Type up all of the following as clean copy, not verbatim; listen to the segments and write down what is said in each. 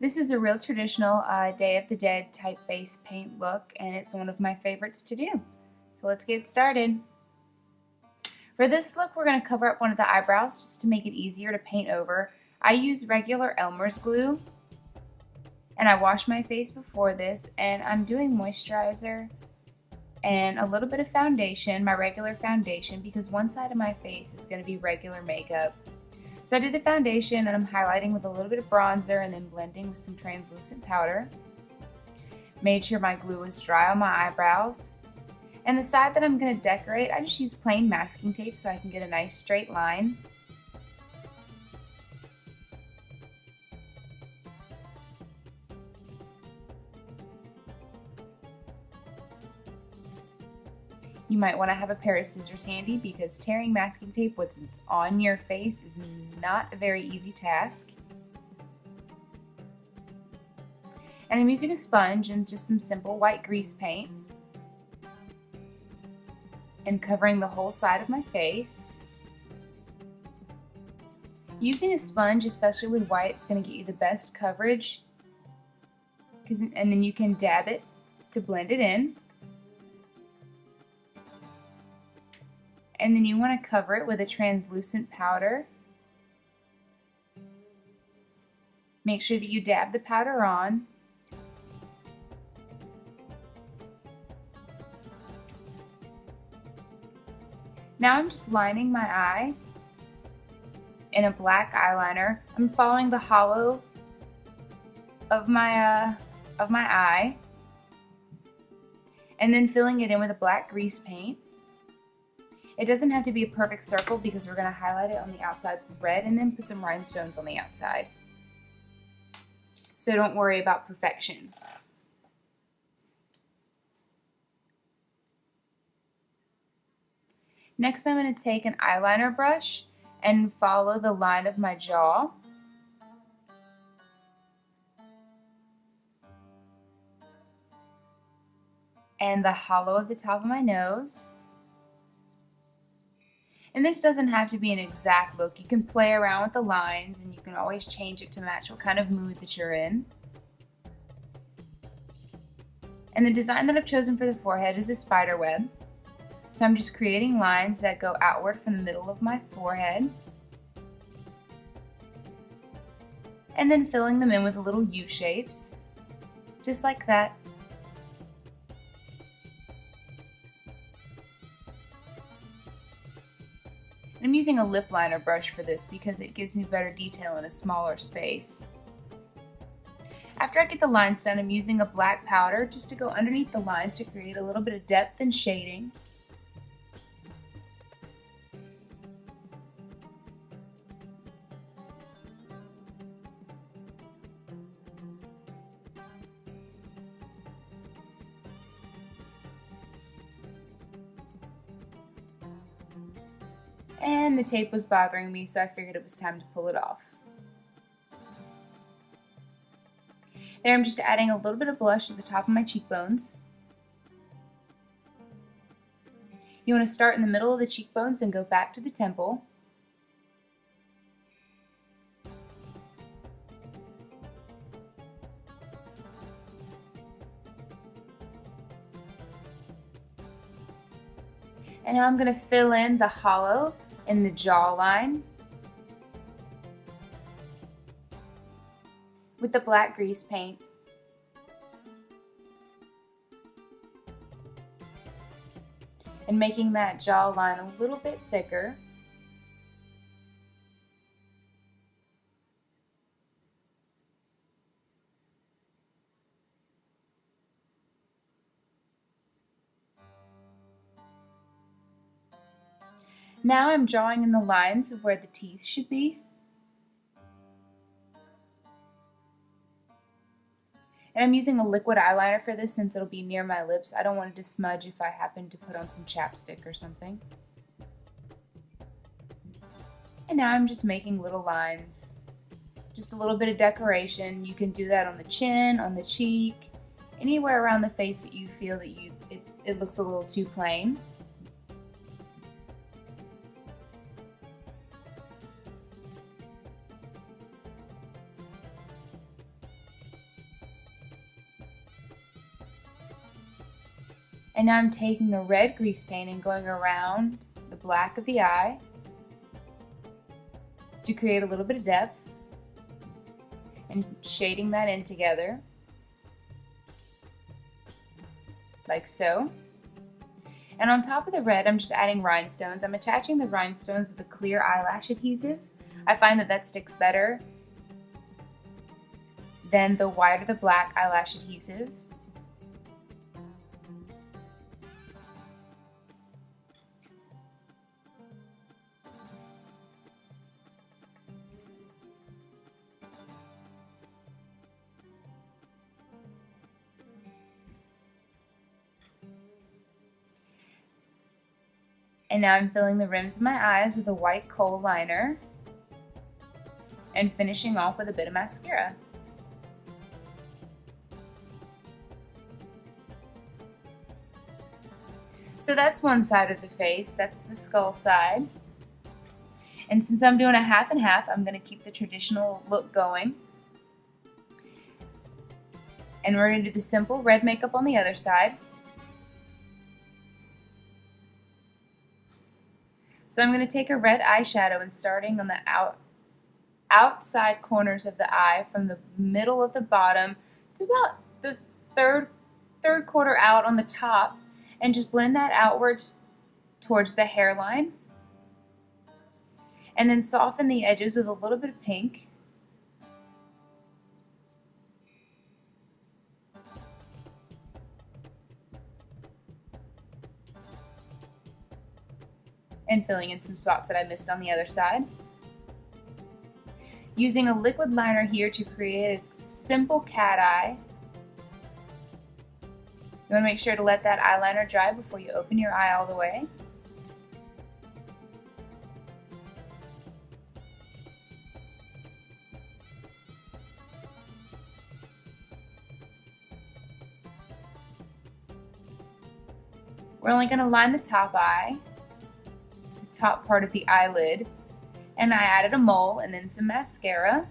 This is a real traditional Day of the Dead type face paint look, and it's one of my favorites to do. So let's get started. For this look, we're going to cover up one of the eyebrows just to make it easier to paint over. I use regular Elmer's glue, and I wash my face before this, and I'm doing moisturizer and a little bit of foundation, my regular foundation, because one side of my face is going to be regular makeup. So I did the foundation and I'm highlighting with a little bit of bronzer and then blending with some translucent powder. Made sure my glue was dry on my eyebrows. And the side that I'm going to decorate, I just use plain masking tape so I can get a nice straight line. You might want to have a pair of scissors handy because tearing masking tape once it's on your face is not a very easy task. And I'm using a sponge and just some simple white grease paint and covering the whole side of my face. Using a sponge, especially with white, it's going to get you the best coverage, and then you can dab it to blend it in. And then you want to cover it with a translucent powder. Make sure that you dab the powder on. Now I'm just lining my eye in a black eyeliner. I'm following the hollow of my eye and then filling it in with a black grease paint. It doesn't have to be a perfect circle because we're going to highlight it on the outside with red and then put some rhinestones on the outside. So don't worry about perfection. Next, I'm going to take an eyeliner brush and follow the line of my jaw. And the hollow of the top of my nose. And this doesn't have to be an exact look. You can play around with the lines and you can always change it to match what kind of mood that you're in. And the design that I've chosen for the forehead is a spider web. So I'm just creating lines that go outward from the middle of my forehead. And then filling them in with little U shapes, just like that. I'm using a lip liner brush for this because it gives me better detail in a smaller space. After I get the lines done, I'm using a black powder just to go underneath the lines to create a little bit of depth and shading. And the tape was bothering me, so I figured it was time to pull it off. There I'm just adding a little bit of blush to the top of my cheekbones. You want to start in the middle of the cheekbones and go back to the temple. And now I'm going to fill in the hollow in the jawline with the black grease paint. And making that jawline a little bit thicker. Now I'm drawing in the lines of where the teeth should be. And I'm using a liquid eyeliner for this since it'll be near my lips. I don't want it to smudge if I happen to put on some chapstick or something. And now I'm just making little lines. Just a little bit of decoration. You can do that on the chin, on the cheek, anywhere around the face that you feel that it looks a little too plain. And now I'm taking a red grease paint and going around the black of the eye to create a little bit of depth and shading that in together, like so. And on top of the red, I'm just adding rhinestones. I'm attaching the rhinestones with a clear eyelash adhesive. I find that that sticks better than the white or the black eyelash adhesive. And now I'm filling the rims of my eyes with a white kohl liner and finishing off with a bit of mascara. So that's one side of the face, that's the skull side. And since I'm doing a half and half, I'm going to keep the traditional look going. And we're going to do the simple red makeup on the other side. So I'm going to take a red eyeshadow and starting on the outside corners of the eye from the middle of the bottom to about the third quarter out on the top, and just blend that outwards towards the hairline. And then soften the edges with a little bit of pink. And filling in some spots that I missed on the other side. Using a liquid liner here to create a simple cat eye. You want to make sure to let that eyeliner dry before you open your eye all the way. We're only going to line the top eye, the top part of the eyelid, and I added a mole and then some mascara.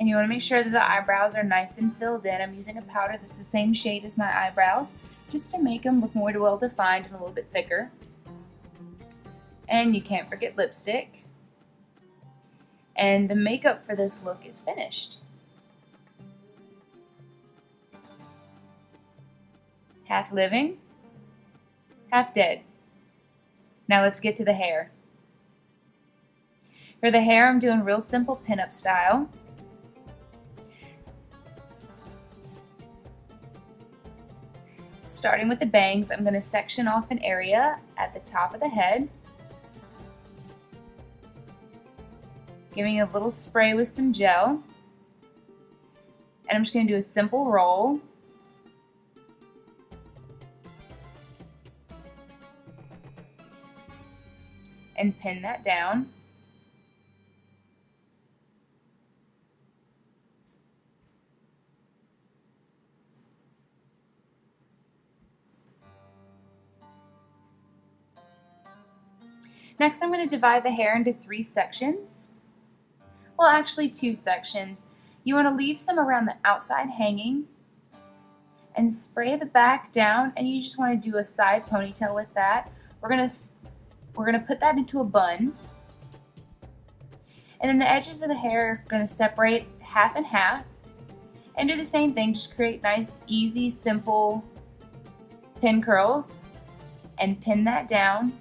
And you want to make sure that the eyebrows are nice and filled in. I'm using a powder that's the same shade as my eyebrows, just to make them look more well defined and a little bit thicker. And you can't forget lipstick. And the makeup for this look is finished. Half living, half dead. Now let's get to the hair. For the hair, I'm doing real simple pinup style. Starting with the bangs, I'm going to section off an area at the top of the head. Giving a little spray with some gel. And I'm just going to do a simple roll. And pin that down. Next, I'm going to divide the hair into 3 sections. Well, actually 2 sections. You want to leave some around the outside hanging and spray the back down, and you just want to do a side ponytail with that. We're going to put that into a bun. And then the edges of the hair are going to separate half and half. And do the same thing, just create nice, easy, simple pin curls and pin that down.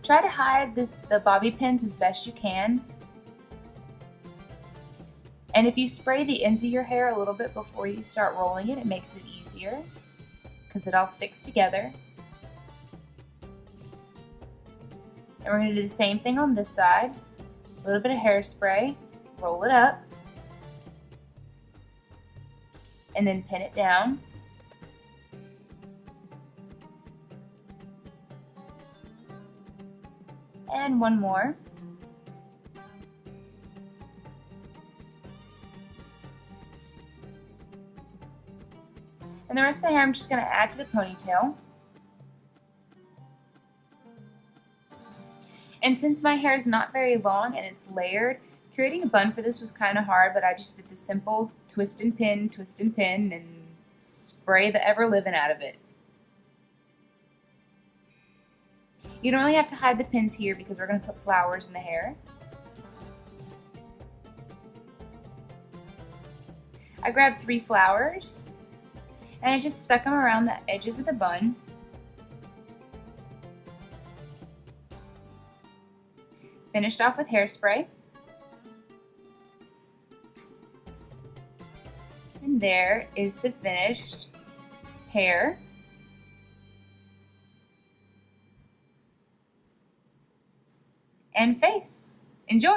Try to hide the bobby pins as best you can. And if you spray the ends of your hair a little bit before you start rolling it, it makes it easier because it all sticks together. And we're going to do the same thing on this side. A little bit of hairspray, roll it up, and then pin it down. And one more. And the rest of the hair I'm just going to add to the ponytail. And since my hair is not very long and it's layered, Creating a bun for this was kind of hard, but I just did the simple twist and pin, and spray the ever-living out of it. You don't really have to hide the pins here because we're going to put flowers in the hair. I grabbed 3 flowers and I just stuck them around the edges of the bun. Finished off with hairspray. And there is the finished hair. And face. Enjoy!